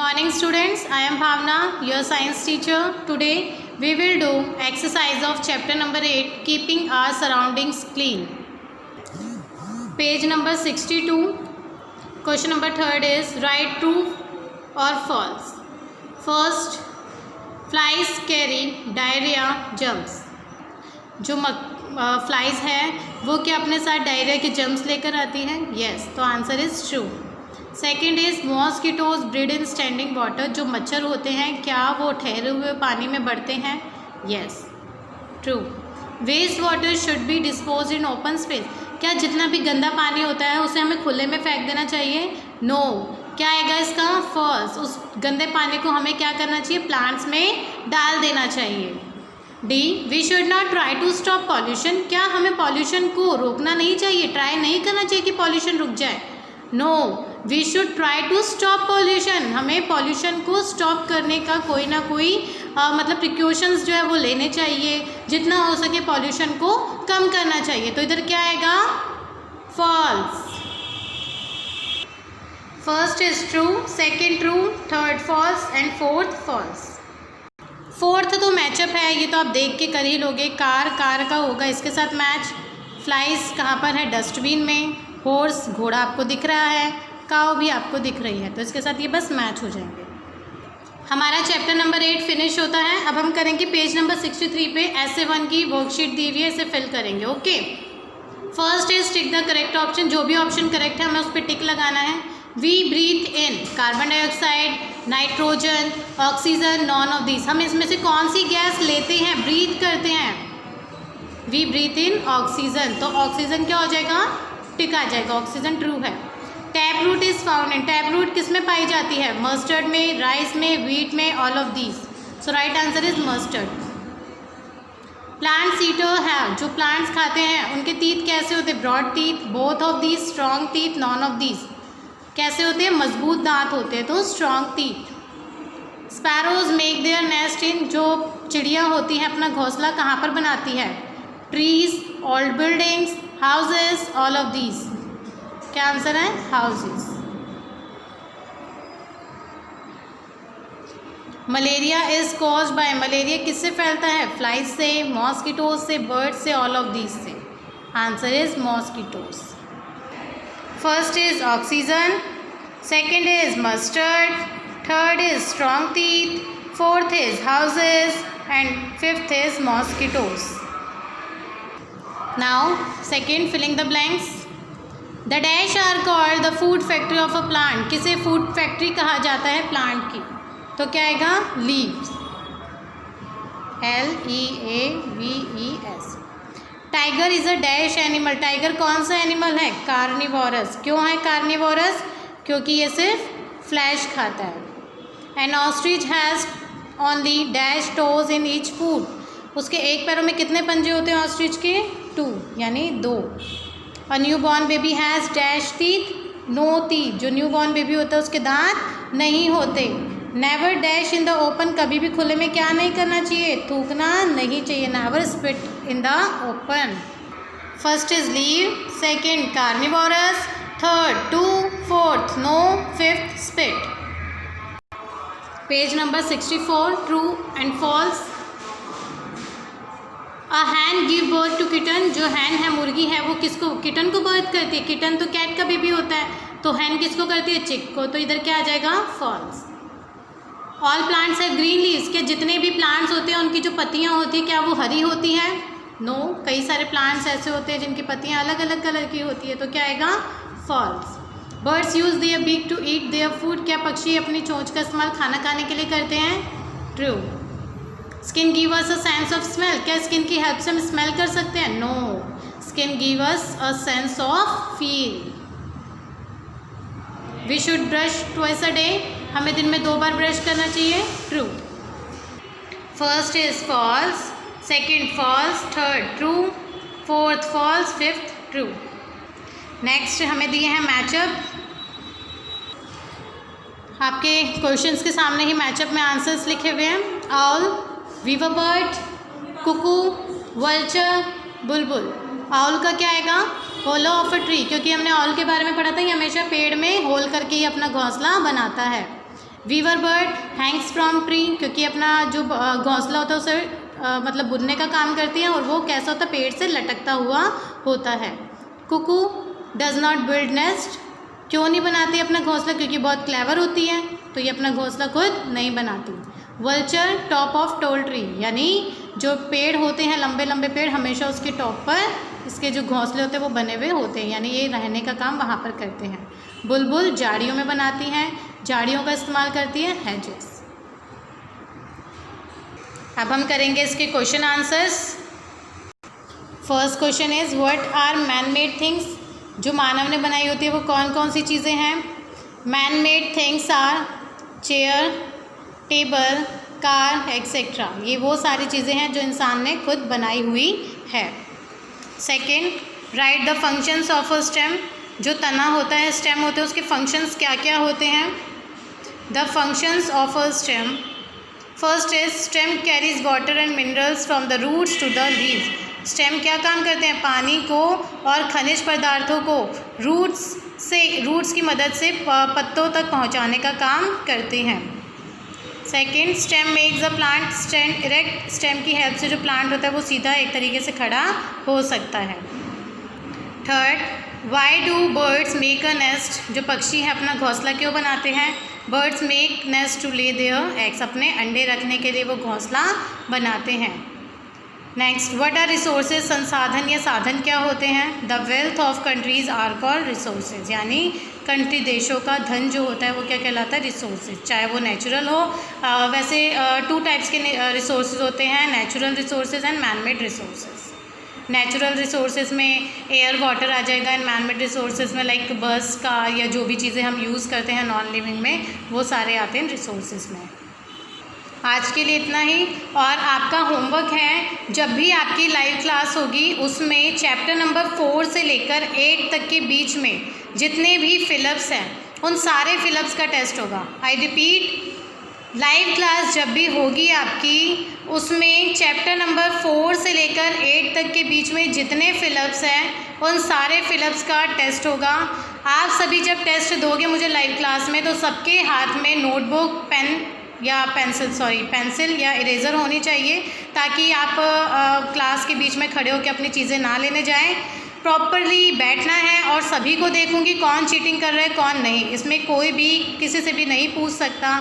morning students, I am Bhavna, your science teacher. Today we will do exercise of chapter number 8, keeping our surroundings clean. Page number 62. Question number 3 is write true or false. First, flies carry diarrhea germs. जो flies है वो क्या अपने साथ diarrhoea के germs लेकर आती है? यस, तो answer is true. Second is mosquitoes breed in standing water. जो मच्छर होते हैं क्या वो ठहरे हुए पानी में बढ़ते हैं? Yes, true. Waste water should be dispose in open space. क्या जितना भी गंदा पानी होता है उसे हमें खुले में फेंक देना चाहिए? नो. क्या आएगा इसका? फर्स्ट, उस गंदे पानी को हमें क्या करना चाहिए? प्लांट्स में डाल देना चाहिए. D, we should not try to stop pollution. क्या हमें पॉल्यूशन को रोकना नहीं चाहिए? ट्राई नहीं करना चाहिए कि पॉल्यूशन रुक जाए? No, we should try to stop pollution. हमें पॉल्यूशन को स्टॉप करने का कोई ना कोई मतलब प्रिकॉशंस जो है वो लेने चाहिए. जितना हो सके पॉल्यूशन को कम करना चाहिए. तो इधर क्या आएगा? False. First is true, second true, third false and fourth false. Fourth तो मैचअप है, ये तो आप देख के कर ही लोगे. कार का होगा इसके साथ मैच. फ्लाइज कहाँ पर है? डस्टबिन में. हॉर्स घोड़ा आपको दिख रहा है. काऊ भी आपको दिख रही है, तो इसके साथ ये बस मैच हो जाएंगे. हमारा चैप्टर नंबर 8 फिनिश होता है. अब हम करेंगे पेज नंबर 63 पे ऐसे 1 की वर्कशीट दी हुई है, इसे फिल करेंगे. Okay, first is tick the correct option. जो भी ऑप्शन करेक्ट है हमें उस पर टिक लगाना है. We breathe in carbon dioxide, nitrogen, oxygen, none of this. हम इसमें से कौन सी गैस लेते हैं, ब्रीथ करते हैं? We breathe in oxygen. तो ऑक्सीजन क्या हो जाएगा? टिक आ जाएगा. ऑक्सीजन ट्रू है. Tap root is found in. Tap root किस में पाई जाती है? मस्टर्ड में, राइस में, व्हीट में, all of these. So right answer is mustard. Plants eater है. जो प्लांट्स खाते हैं उनके टीथ कैसे होते हैं? Broad teeth, both of these, strong teeth, none of these. कैसे होते हैं? मजबूत दांत होते हैं, तो strong teeth. Sparrows make their nest in. जो चिड़िया होती हैं अपना घोंसला कहाँ पर बनाती है? Trees, old buildings, houses, all of these. क्या आंसर है? Houses. Malaria is caused by. Malaria किससे फैलता है? फ्लाइज से, मॉस्किटोज से, बर्ड से, ऑल ऑफ दीज से. Answer is mosquitoes. First is oxygen, second is mustard, third is strong teeth, fourth is houses and fifth is mosquitoes. Now second, filling the blanks. The dash are called the food factory of a plant. किसे food factory कहा जाता है? Plant की. तो क्या आएगा? leaves. Leaves. Tiger is a dash animal. Tiger कौन सा एनिमल है? कार्निवोरस. क्यों है कार्निवोरस? क्योंकि ये सिर्फ फ्लैश खाता है. N ostrich has only dash toes in each food. उसके एक पैरों में कितने पंजे होते हैं ऑस्ट्रिच के? 2, यानी 2. A new born baby has dash teeth, no teeth. जो न्यू बॉर्न बेबी होता है उसके दांत नहीं होते. Never dash in the open. कभी भी खुले में क्या नहीं करना चाहिए? थूकना नहीं चाहिए. Never spit in the open. First is leave, second carnivorous, third 2, fourth no, fifth spit. Page number 64, true and false. A hen give birth to kitten. जो हैन है, मुर्गी है, वो किसको? किटन को बर्थ करती है. किटन तो कैट का बेबी होता है, तो हैन किसको करती है? चिक को. तो इधर क्या आ जाएगा? फॉल्स. ऑल प्लांट्स है ग्रीन लीव्स. के जितने भी प्लांट्स होते हैं उनकी जो पत्तियां होती हैं क्या वो हरी होती हैं? नो. कई सारे प्लांट्स ऐसे होते हैं जिनकी पत्तियां अलग अलग कलर की होती है, तो क्या आएगा? False. Birds use their beak to eat their food. क्या पक्षी अपनी चोंच का इस्तेमाल खाना खाने के लिए करते हैं? True. Skin give us a sense of smell. क्या स्किन की हेल्प से हम स्मेल कर सकते हैं? No. Skin give us a sense of feel. We should brush twice a day. हमें दिन में 2 बार ब्रश करना चाहिए. True. First is false, second false, third true, fourth false, fifth true. Next हमें दिए हैं मैचअप. आपके क्वेश्चंस के सामने ही मैचअप में आंसर्स लिखे हुए हैं. Owl, weaver bird, cuckoo, vulture, bulbul. Owl का क्या आएगा? Hollow of a tree. क्योंकि हमने ऑल के बारे में पढ़ा था, ये हमेशा पेड़ में होल करके ही अपना घोंसला बनाता है. Weaver bird hangs from tree, क्योंकि अपना जो घोंसला होता है उसे मतलब बुनने का काम करती है, और वो कैसा होता है, पेड़ से लटकता हुआ होता है। Cuckoo does not build nest, क्यों नहीं बनाती अपना घोंसला, क्योंकि बहुत क्लेवर होती है, तो ये अपना घोंसला खुद नहीं बनाती। Vulture top of tall tree, यानी जो पेड़ होते हैं, लंबे लंबे पेड़, हमेशा उसके टॉप पर इसके जो घोंसले होते हैं वो बने हुए होते हैं, यानी ये रहने का काम वहाँ पर करते हैं। बुलबुल झाड़ियों में बनाती हैं, झाड़ियों का इस्तेमाल करती है हैजेस। अब हम करेंगे इसके question answers. First question is what are man made things, जो मानव ने बनाई होती है वो कौन कौन सी चीज़ें हैं। Man made things are chair, table, car etcetera, ये वो सारी चीज़ें हैं जो इंसान ने खुद बनाई हुई है। Second, right the functions of a stem, जो तना होता है, स्टेम होते हैं, उसके फंक्शंस क्या क्या होते हैं। The functions of a stem, first is stem carries water and minerals from the roots to the leaves. Stem क्या काम करते हैं, पानी को और खनिज पदार्थों को रूट्स की मदद से पत्तों तक पहुंचाने का काम करते हैं। Second, stem makes a plant stand erect, stem की हेल्प से जो प्लांट होता है वो सीधा एक तरीके से खड़ा हो सकता है। Third, why do birds make a nest, जो पक्षी हैं अपना घोंसला क्यों बनाते हैं। Birds make nest to lay their eggs, अपने अंडे रखने के लिए वो घोंसला बनाते हैं। नेक्स्ट, व्हाट आर रिसोर्सेज, संसाधन या साधन क्या होते हैं। The wealth of countries are called resources, यानी कंट्री देशों का धन जो होता है वो क्या कहलाता है, रिसोर्सेज, चाहे वो नेचुरल हो। वैसे टू टाइप्स के रिसोर्सेज होते हैं, natural resources and man made resources. Natural resources में एयर वाटर आ जाएगा, एंड मैन मेड रिसोर्सेज में लाइक बस का या जो भी चीज़ें हम यूज़ करते हैं नॉन लिविंग में, वो सारे आते हैं रिसोर्सेज में। आज के लिए इतना ही, और आपका होमवर्क है, जब भी आपकी लाइव क्लास होगी उसमें चैप्टर नंबर 4 से लेकर 8 तक के बीच में जितने भी फिलअप्स हैं उन सारे फिलअप्स का टेस्ट होगा। आई रिपीट, लाइव क्लास जब भी होगी आपकी उसमें चैप्टर नंबर 4 से लेकर 8 तक के बीच में जितने फिलअप्स हैं उन सारे फिलअप्स का टेस्ट होगा। आप सभी जब टेस्ट दोगे मुझे लाइव क्लास में, तो सबके हाथ में नोटबुक, पेंसिल या इरेज़र होनी चाहिए, ताकि आप क्लास के बीच में खड़े होकर अपनी चीज़ें ना लेने जाएं। प्रॉपरली बैठना है, और सभी को देखूंगी कौन चीटिंग कर रहा है कौन नहीं, इसमें कोई भी किसी से भी नहीं पूछ सकता,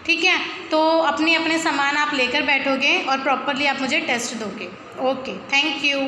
ठीक है। तो अपने अपने सामान आप लेकर बैठोगे और प्रॉपरली आप मुझे टेस्ट दोगे। Okay, thank you.